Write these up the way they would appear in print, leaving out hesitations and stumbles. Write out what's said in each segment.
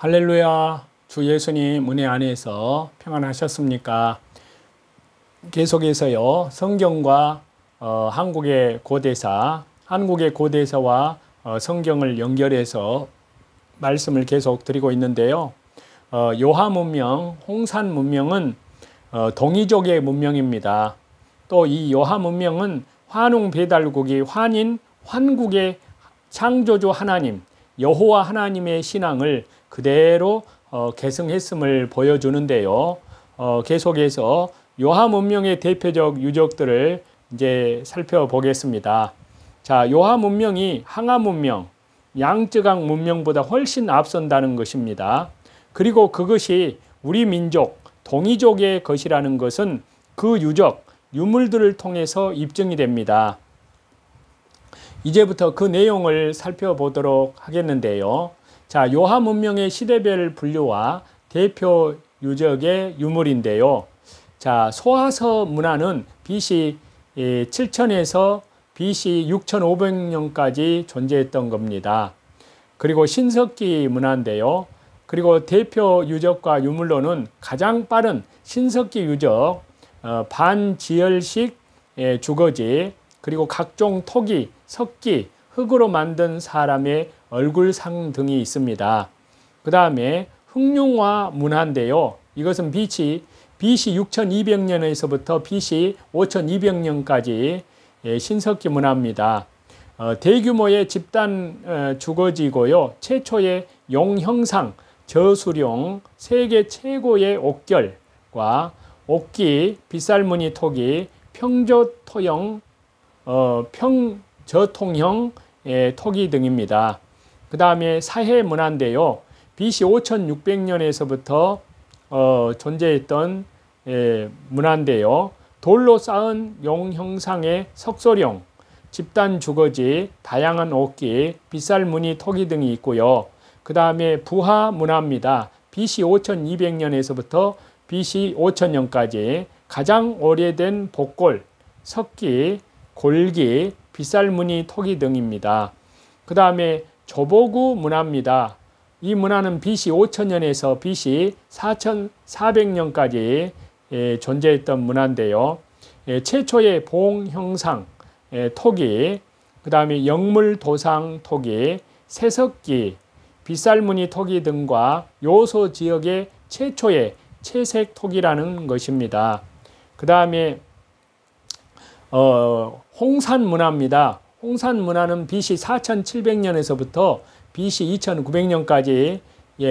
할렐루야. 주 예수님 은혜 안에서 평안하셨습니까? 계속해서요, 성경과 한국의 고대사와 성경을 연결해서 말씀을 계속 드리고 있는데요. 요하 문명, 홍산 문명은 동이족의 문명입니다. 또 이 요하 문명은 환웅 배달국이 환인 환국의 창조주 하나님 여호와 하나님의 신앙을 그대로 계승했음을 보여주는데요. 계속해서 요하 문명의 대표적 유적들을 이제 살펴보겠습니다. 자, 요하 문명이 항아 문명, 양쯔강 문명보다 훨씬 앞선다는 것입니다. 그리고 그것이 우리 민족, 동이족의 것이라는 것은 그 유적, 유물들을 통해서 입증이 됩니다. 이제부터 그 내용을 살펴보도록 하겠는데요. 자, 요하 문명의 시대별 분류와 대표 유적의 유물인데요. 자, 소하서 문화는 BC 7000에서 BC 6500년까지 존재했던 겁니다. 그리고 신석기 문화인데요. 그리고 대표 유적과 유물로는 가장 빠른 신석기 유적, 반지열식 주거지, 그리고 각종 토기, 석기, 흙으로 만든 사람의 얼굴상 등이 있습니다. 그 다음에 흑룡화 문화인데요. 이것은 BC 6200년에서부터 BC 5200년까지 신석기 문화입니다. 대규모의 집단 주거지고요. 최초의 용형상, 저수룡, 세계 최고의 옥결과 옥기, 빗살무늬 토기, 평저통형 토기 등입니다. 그 다음에 사해 문화인데요. BC 5600년에서부터 존재했던 문화인데요. 돌로 쌓은 용 형상의 석소룡, 집단 주거지, 다양한 옥기, 빗살무늬 토기 등이 있고요. 그 다음에 부하 문화입니다. BC 5200년에서부터 BC 5000년까지 가장 오래된 복골, 석기, 골기, 빗살무늬 토기 등입니다. 그 다음에 조보구 문화입니다. 이 문화는 BC 5000년에서 BC 4400년까지 존재했던 문화인데요. 최초의 봉형상 토기, 그 다음에 영물도상 토기, 새석기, 빗살무늬 토기 등과 요소 지역의 최초의 채색 토기라는 것입니다. 그 다음에 홍산 문화입니다. 홍산 문화는 BC 4700년에서부터 BC 2900년까지의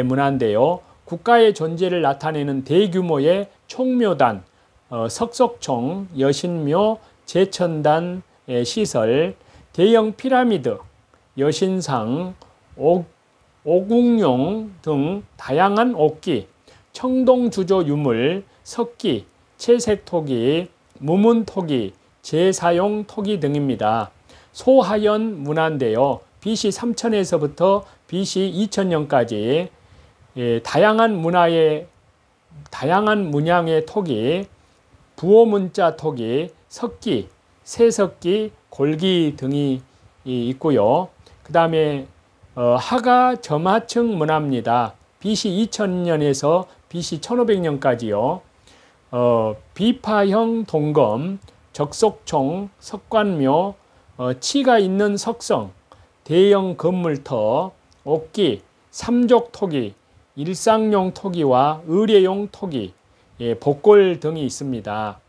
문화인데요. 국가의 존재를 나타내는 대규모의 총묘단, 석석총, 여신묘, 제천단 시설, 대형 피라미드, 여신상, 오궁룡 등 다양한 옥기, 청동주조 유물, 석기, 채색토기, 무문토기, 재사용 토기 등입니다. 소하연 문화인데요. BC 3000에서부터 BC 2000년까지 다양한 문양의 토기, 부호문자 토기, 석기, 새석기, 골기 등이 있고요. 그 다음에 하가 점하층 문화입니다. BC 2000년에서 BC 1500년까지요. 비파형 동검, 적석총, 석관묘, 치가 있는 석성, 대형 건물터, 옥기, 삼족토기, 일상용 토기와 의뢰용 토기, 복골 등이 있습니다.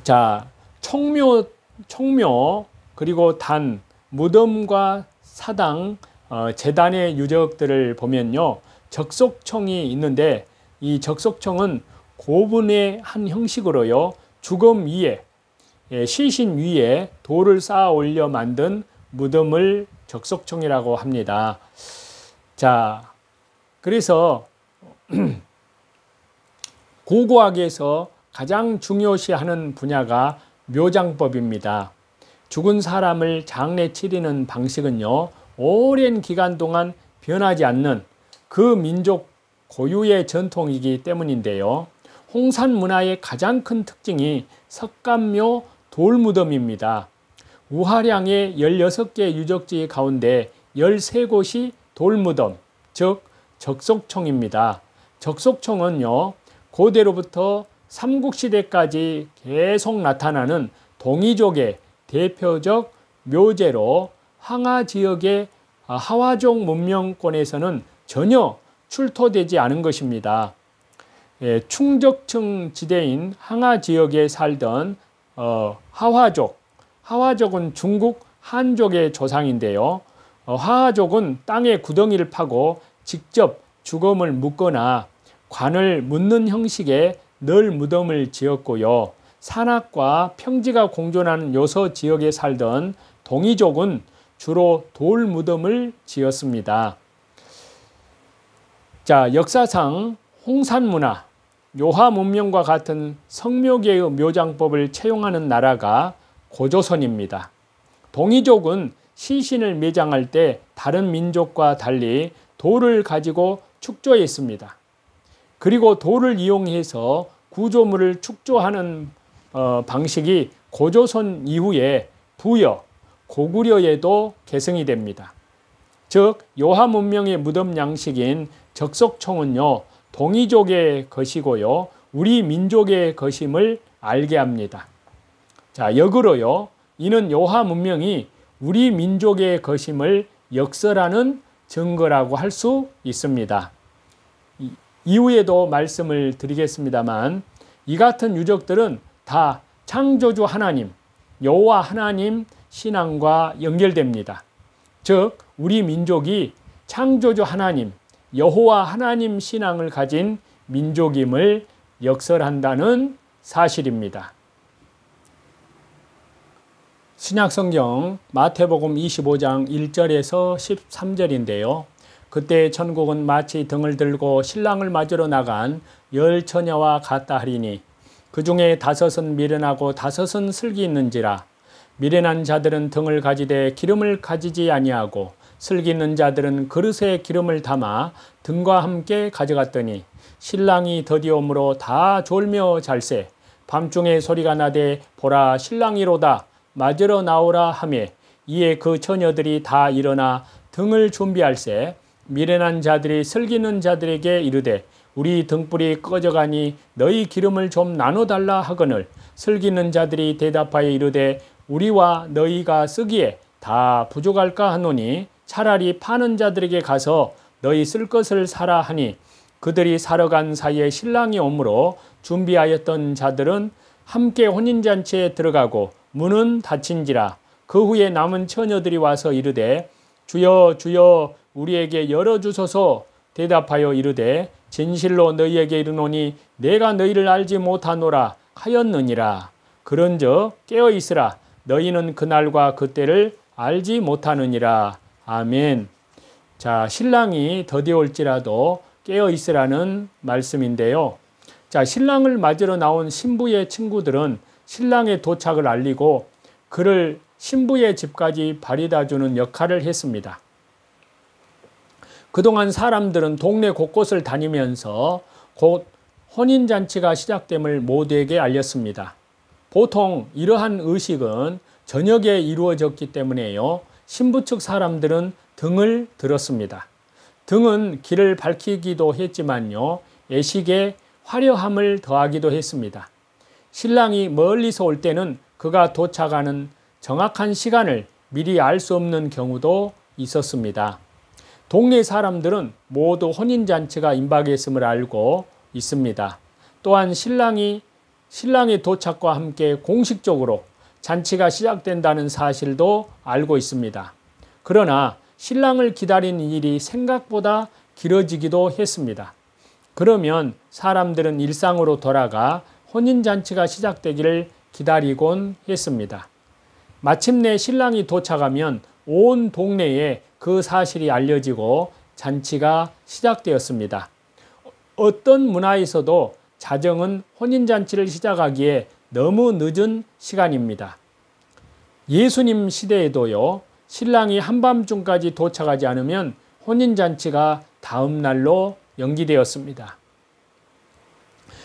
자, 총묘, 그리고 단, 무덤과 사당, 제단의 유적들을 보면요. 적석총이 있는데 이 적석총은 고분의 한 형식으로요. 죽음 위에, 시신 위에 돌을 쌓아 올려 만든 무덤을 적석총이라고 합니다. 자, 그래서 고고학에서 가장 중요시하는 분야가 묘장법입니다. 죽은 사람을 장례 치르는 방식은요, 오랜 기간 동안 변하지 않는 그 민족 고유의 전통이기 때문인데요. 홍산 문화의 가장 큰 특징이 석간묘 돌무덤입니다. 우하량의 16개 유적지 가운데 13곳이 돌무덤, 즉 적속총입니다. 적속총은요, 고대로부터 삼국시대까지 계속 나타나는 동이족의 대표적 묘제로 황하 지역의 하와족 문명권에서는 전혀 출토되지 않은 것입니다. 충적층 지대인 황하 지역에 살던 하와족은 중국 한족의 조상인데요. 하와족은 땅에 구덩이를 파고 직접 주검을 묻거나 관을 묻는 형식의 늘 무덤을 지었고요. 산악과 평지가 공존하는 요서 지역에 살던 동이족은 주로 돌 무덤을 지었습니다. 자, 역사상 홍산문화, 요하 문명과 같은 성묘계의 묘장법을 채용하는 나라가 고조선입니다. 동이족은 시신을 매장할 때 다른 민족과 달리 돌을 가지고 축조했습니다. 그리고 돌을 이용해서 구조물을 축조하는 방식이 고조선 이후에 부여, 고구려에도 계승이 됩니다. 즉 요하 문명의 무덤 양식인 적석총은요, 동이족의 것이고요, 우리 민족의 것임을 알게 합니다. 자, 역으로요, 이는 요하 문명이 우리 민족의 것임을 역설하는 증거라고 할 수 있습니다. 이후에도 말씀을 드리겠습니다만, 이 같은 유적들은 다 창조주 하나님, 여호와 하나님 신앙과 연결됩니다. 즉 우리 민족이 창조주 하나님, 여호와 하나님 신앙을 가진 민족임을 역설한다는 사실입니다. 신약성경 마태복음 25장 1절에서 13절인데요. 그때 천국은 마치 등을 들고 신랑을 맞으러 나간 10처녀와 같다 하리니 그 중에 5은 미련하고 5은 슬기 있는지라. 미련한 자들은 등을 가지되 기름을 가지지 아니하고 슬기 있는 자들은 그릇에 기름을 담아 등과 함께 가져갔더니 신랑이 더디옴으로 다 졸며 잘세. 밤중에 소리가 나되 보라 신랑이로다 맞으러 나오라 하매 이에 그 처녀들이 다 일어나 등을 준비할세. 미련한 자들이 슬기 있는 자들에게 이르되 우리 등불이 꺼져가니 너희 기름을 좀 나눠달라 하거늘 슬기 있는 자들이 대답하여 이르되 우리와 너희가 쓰기에 다 부족할까 하노니 차라리 파는 자들에게 가서 너희 쓸 것을 사라 하니 그들이 사러 간 사이에 신랑이 오므로 준비하였던 자들은 함께 혼인잔치에 들어가고 문은 닫힌지라. 그 후에 남은 처녀들이 와서 이르되 주여 주여 우리에게 열어주소서. 대답하여 이르되 진실로 너희에게 이르노니 내가 너희를 알지 못하노라 하였느니라. 그런즉 깨어있으라. 너희는 그날과 그때를 알지 못하느니라. 아멘. 자, 신랑이 더디올지라도 깨어있으라는 말씀인데요. 자, 신랑을 맞으러 나온 신부의 친구들은 신랑의 도착을 알리고 그를 신부의 집까지 바리다주는 역할을 했습니다. 그동안 사람들은 동네 곳곳을 다니면서 곧 혼인잔치가 시작됨을 모두에게 알렸습니다. 보통 이러한 의식은 저녁에 이루어졌기 때문에요. 신부 측 사람들은 등을 들었습니다. 등은 길을 밝히기도 했지만요. 애식에 화려함을 더하기도 했습니다. 신랑이 멀리서 올 때는 그가 도착하는 정확한 시간을 미리 알 수 없는 경우도 있었습니다. 동네 사람들은 모두 혼인잔치가 임박했음을 알고 있습니다. 또한 신랑의 도착과 함께 공식적으로 잔치가 시작된다는 사실도 알고 있습니다. 그러나 신랑을 기다리는 일이 생각보다 길어지기도 했습니다. 그러면 사람들은 일상으로 돌아가 혼인잔치가 시작되기를 기다리곤 했습니다. 마침내 신랑이 도착하면 온 동네에 그 사실이 알려지고 잔치가 시작되었습니다. 어떤 문화에서도 자정은 혼인잔치를 시작하기에 너무 늦은 시간입니다. 예수님 시대에도요, 신랑이 한밤중까지 도착하지 않으면 혼인잔치가 다음 날로 연기되었습니다.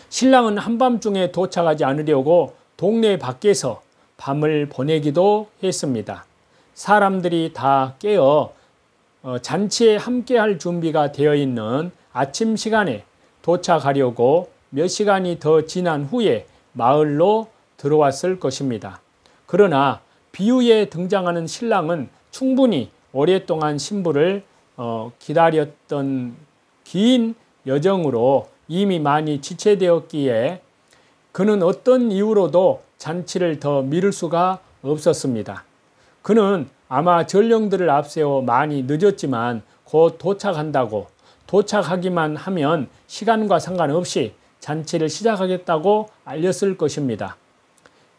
신랑은 한밤중에 도착하지 않으려고 동네 밖에서 밤을 보내기도 했습니다. 사람들이 다 깨어 잔치에 함께할 준비가 되어 있는 아침 시간에 도착하려고 몇 시간이 더 지난 후에 마을로 들어왔을 것입니다. 그러나 비유에 등장하는 신랑은 충분히 오랫동안 신부를 기다렸던 긴 여정으로 이미 많이 지체되었기에 그는 어떤 이유로도 잔치를 더 미룰 수가 없었습니다. 그는 아마 전령들을 앞세워 많이 늦었지만 곧 도착한다고, 도착하기만 하면 시간과 상관없이 잔치를 시작하겠다고 알렸을 것입니다.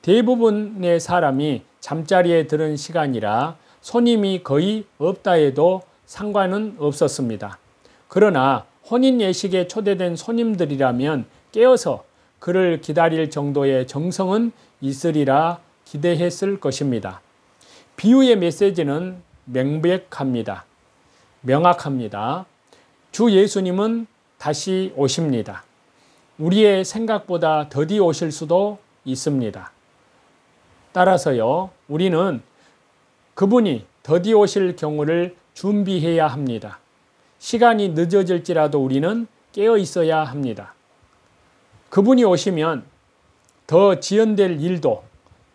대부분의 사람이 잠자리에 드는 시간이라 손님이 거의 없다 해도 상관은 없었습니다. 그러나 혼인 예식에 초대된 손님들이라면 깨어서 그를 기다릴 정도의 정성은 있으리라 기대했을 것입니다. 비유의 메시지는 명확합니다. 주 예수님은 다시 오십니다. 우리의 생각보다 더디 오실 수도 있습니다. 따라서요, 우리는 그분이 더디 오실 경우를 준비해야 합니다. 시간이 늦어질지라도 우리는 깨어 있어야 합니다. 그분이 오시면 더 지연될 일도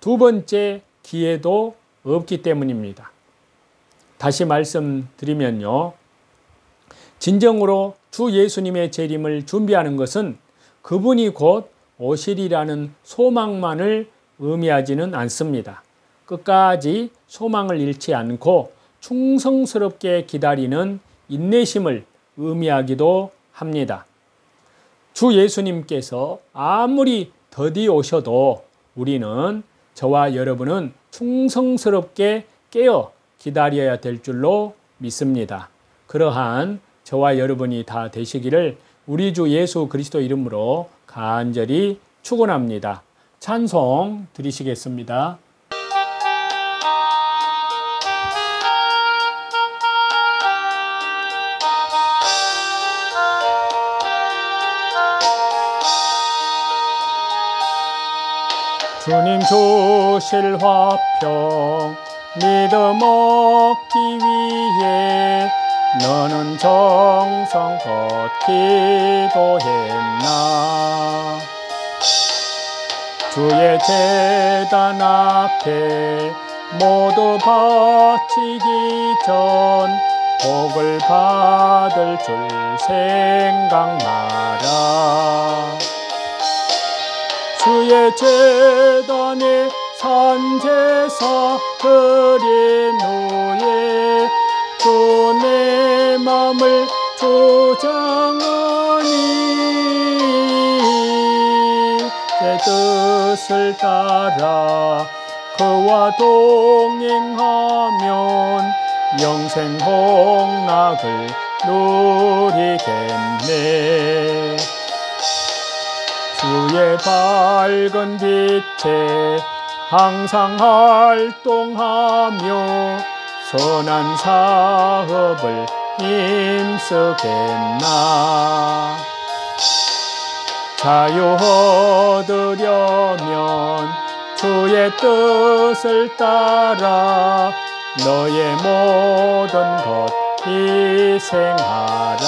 두 번째 기회도 없기 때문입니다. 다시 말씀드리면요, 진정으로 주 예수님의 재림을 준비하는 것은 그분이 곧 오시리라는 소망만을 의미하지는 않습니다. 끝까지 소망을 잃지 않고 충성스럽게 기다리는 인내심을 의미하기도 합니다. 주 예수님께서 아무리 더디 오셔도 우리는, 저와 여러분은 충성스럽게 깨어 기다려야 될 줄로 믿습니다. 그러한 저와 여러분이 다 되시기를 우리 주 예수 그리스도 이름으로 간절히 축원합니다. 찬송 드리시겠습니다. 주님 주실 화평 믿음 얻기 위해 너는 정성껏 기도했나. 주의 제단 앞에 모두 바치기 전 복을 받을 줄 생각나라. 주의 제단에 산제사 드린 후에 주 내 맘을 조장하니 내 뜻을 따라 그와 동행하면 영생 복락을 누리겠네. 주의 밝은 빛에 항상 활동하며 선한 사업을 힘쓰겠나. 자유 얻으려면 주의 뜻을 따라 너의 모든 것 희생하라.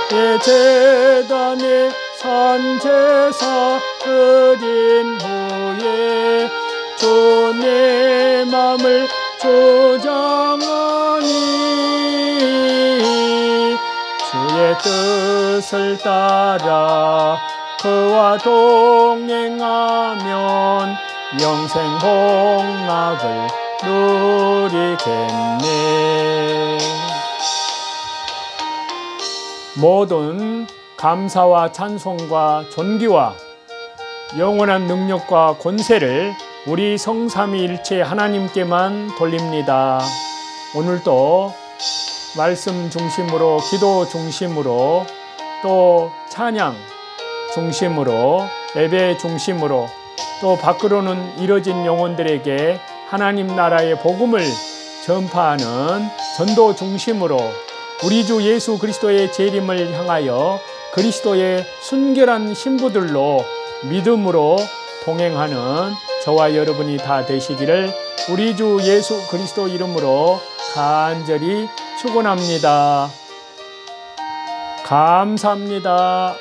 주의 제단에 산제사 드린 후에 주 내 맘을 조장하니 주의 뜻을 따라 그와 동행하면 영생 복락을 누리겠네. 모든 감사와 찬송과 존귀와 영원한 능력과 권세를 우리 성삼위일체 하나님께만 돌립니다. 오늘도 말씀 중심으로, 기도 중심으로, 또 찬양 중심으로, 예배 중심으로, 또 밖으로는 이뤄진 영혼들에게 하나님 나라의 복음을 전파하는 전도 중심으로 우리 주 예수 그리스도의 재림을 향하여 그리스도의 순결한 신부들로 믿음으로 동행하는 저와 여러분이 다 되시기를 우리 주 예수 그리스도 이름으로 간절히 축원합니다. 감사합니다.